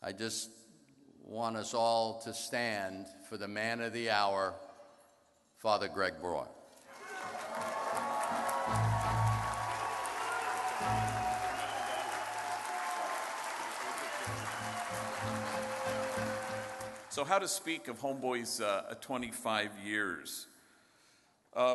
I just want us all to stand for the man of the hour, Father Greg Broad. So how to speak of Homeboy's 25 years?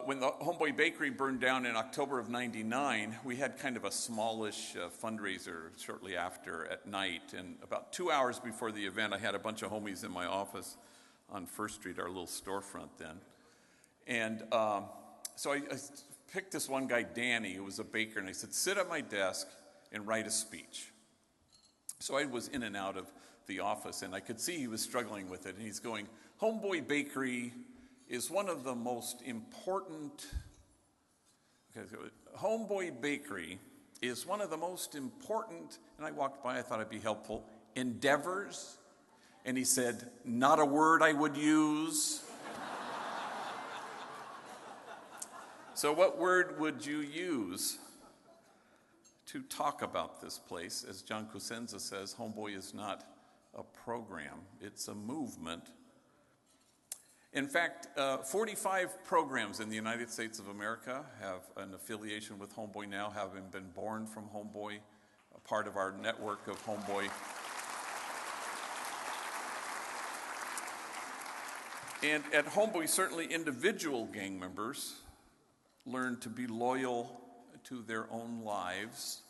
When the Homeboy Bakery burned down in October of '99, we had kind of a smallish fundraiser shortly after at night. And about 2 hours before the event, I had a bunch of homies in my office on First Street, our little storefront then. And so I picked this one guy, Danny, who was a baker, and I said, sit at my desk and write a speech. So I was in and out of the office, and I could see he was struggling with it. And he's going, Homeboy Bakery is one of the most important, Homeboy Bakery is one of the most important, and I walked by, I thought I'd be helpful, endeavors. And he said, not a word I would use. So what word would you use to talk about this place? As John Cosenza says, Homeboy is not a program, it's a movement. In fact, 45 programs in the United States of America have an affiliation with Homeboy now, having been born from Homeboy, a part of our network of Homeboy. And at Homeboy, certainly individual gang members learn to be loyal to their own lives,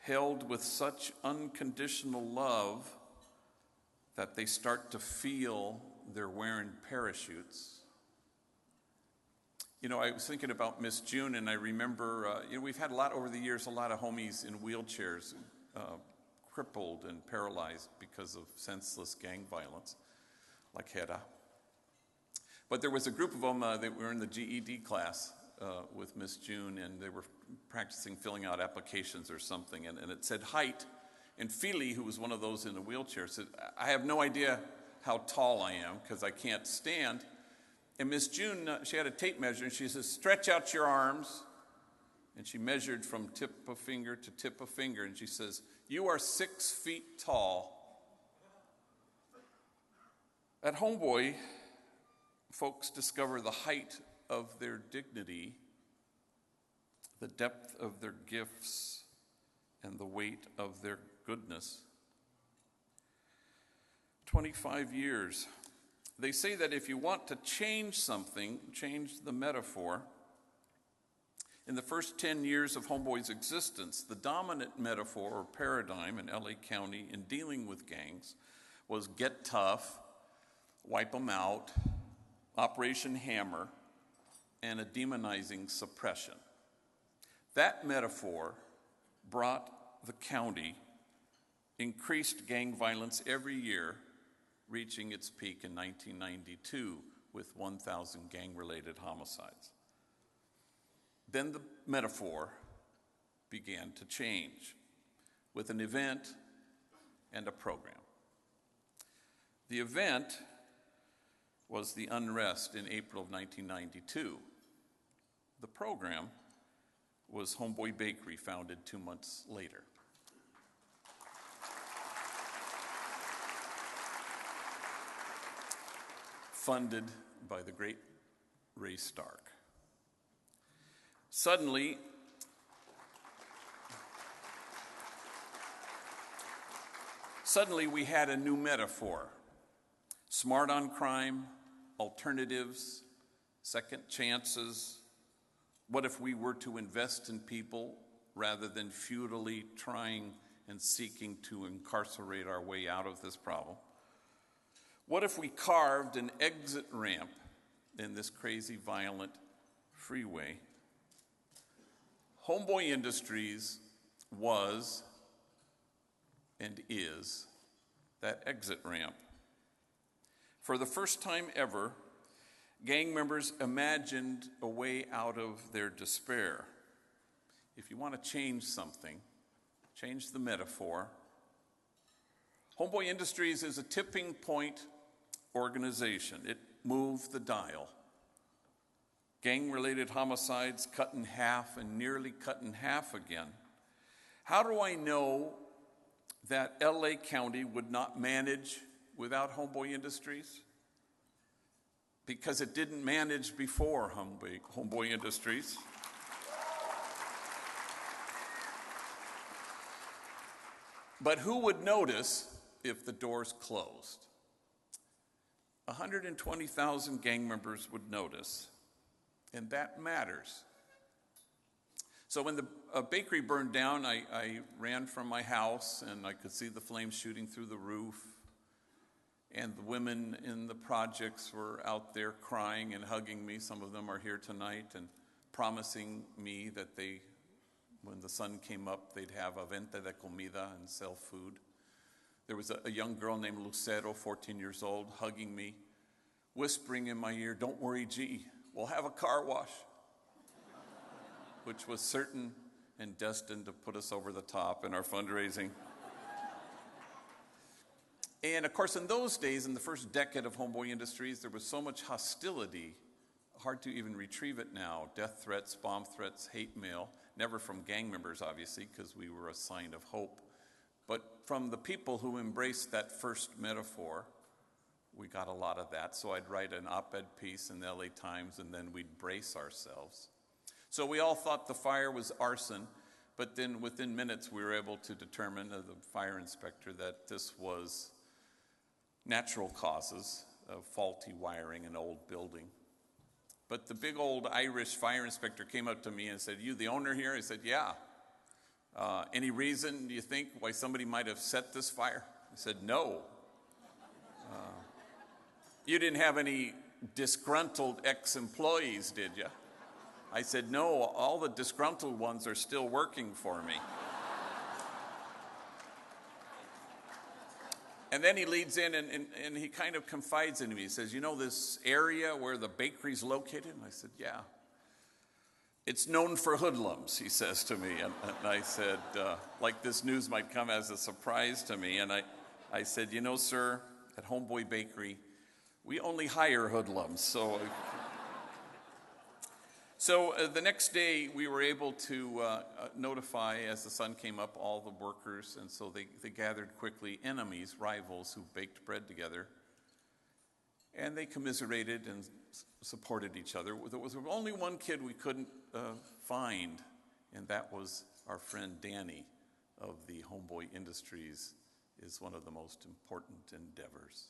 held with such unconditional love that they start to feel they're wearing parachutes. You know, I was thinking about Miss June, and I remember, we've had a lot over the years, a lot of homies in wheelchairs, crippled and paralyzed because of senseless gang violence, like Hera. But there was a group of them that were in the GED class with Miss June, and they were practicing filling out applications or something, and it said height, and Feely, who was one of those in a wheelchair, said, I have no idea how tall I am because I can't stand. And Miss June, she had a tape measure, and she says, stretch out your arms. And she measured from tip of finger to tip of finger, and she says, you are 6 feet tall. At Homeboy, folks discover the height of their dignity, the depth of their gifts, and the weight of their goodness. 25 years. They say that if you want to change something, change the metaphor. In the first 10 years of Homeboy's existence, the dominant metaphor or paradigm in LA County in dealing with gangs was get tough, wipe them out, Operation Hammer, and a demonizing suppression. That metaphor brought the county increased gang violence every year, reaching its peak in 1992 with 1,000 gang-related homicides. Then the metaphor began to change with an event and a program. The event was the unrest in April of 1992. The program was Homeboy Bakery, founded 2 months later. Funded by the great Ray Stark. Suddenly, we had a new metaphor. Smart on crime, alternatives, second chances. What if we were to invest in people rather than futilely trying and seeking to incarcerate our way out of this problem? What if we carved an exit ramp in this crazy, violent freeway? Homeboy Industries was and is that exit ramp. For the first time ever, gang members imagined a way out of their despair. If you want to change something, change the metaphor. Homeboy Industries is a tipping point organization. It moved the dial. Gang-related homicides cut in half and nearly cut in half again. How do I know that LA County would not manage without Homeboy Industries? Because it didn't manage before Homeboy Industries. But who would notice if the doors closed? 120,000 gang members would notice, and that matters. So when the bakery burned down, I ran from my house, and I could see the flames shooting through the roof, and the women in the projects were out there crying and hugging me. Some of them are here tonight, and promising me that when the sun came up, they'd have a venta de comida and sell food. There was a young girl named Lucero, 14 years old, hugging me, whispering in my ear, "Don't worry, G, we'll have a car wash," which was certain and destined to put us over the top in our fundraising. And of course, in those days, in the first decade of Homeboy Industries, there was so much hostility, hard to even retrieve it now. Death threats, bomb threats, hate mail, never from gang members, obviously, because we were a sign of hope, but from the people who embraced that first metaphor. We got a lot of that. So I'd write an op-ed piece in the LA Times, and then we'd brace ourselves. So we all thought the fire was arson, but then within minutes we were able to determine, the fire inspector, that this was natural causes of faulty wiring in an old building. But the big old Irish fire inspector came up to me and said, "You the owner here?" I said, "Yeah." "Any reason, do you think, why somebody might have set this fire?" I said, "No." "You didn't have any disgruntled ex-employees, did you?" I said, "No, all the disgruntled ones are still working for me." And then he leads in and he kind of confides in me. He says, "You know this area where the bakery's located?" And I said, "Yeah." "It's known for hoodlums," he says to me. And I said, like this news might come as a surprise to me. And I said, "You know, sir, at Homeboy Bakery, we only hire hoodlums." So the next day, we were able to notify, as the sun came up, all the workers, and so they gathered quickly, enemies, rivals who baked bread together, and they commiserated and supported each other. There was only one kid we couldn't find, and that was our friend Danny of the Homeboy Industries, is one of the most important endeavors.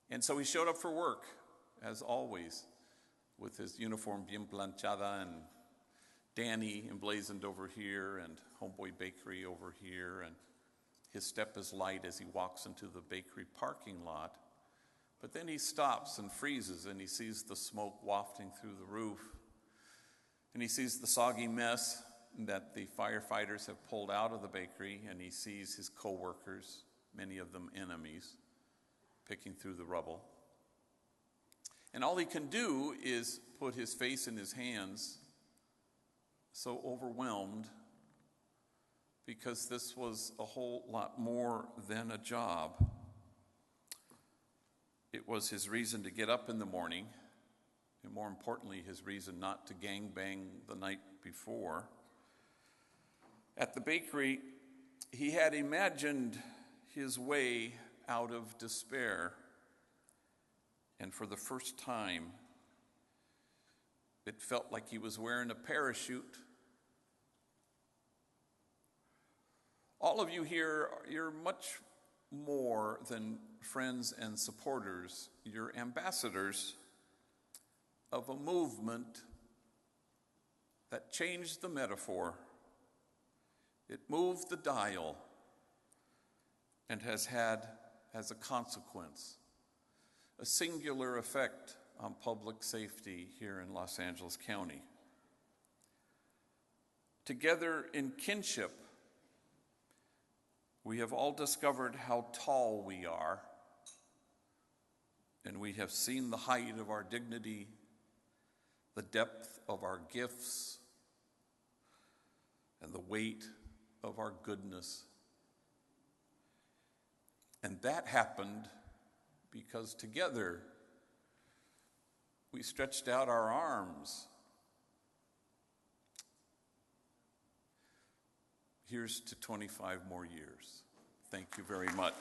And so he showed up for work, as always, with his uniform bien planchada, and Danny emblazoned over here, and Homeboy Bakery over here, and his step is light as he walks into the bakery parking lot. But then he stops and freezes, and he sees the smoke wafting through the roof, and he sees the soggy mess that the firefighters have pulled out of the bakery, and he sees his co-workers, many of them enemies, picking through the rubble. And all he can do is put his face in his hands, so overwhelmed, because this was a whole lot more than a job. It was his reason to get up in the morning, and more importantly, his reason not to gangbang the night before. At the bakery, he had imagined his way out of despair. And for the first time, it felt like he was wearing a parachute. All of you here, you're much more than friends and supporters. You're ambassadors of a movement that changed the metaphor. It moved the dial and has had, as a consequence, a singular effect on public safety here in Los Angeles County. Together in kinship, we have all discovered how tall we are, and we have seen the height of our dignity, the depth of our gifts, and the weight of our goodness. And that happened because together we stretched out our arms. Here's to 25 more years. Thank you very much.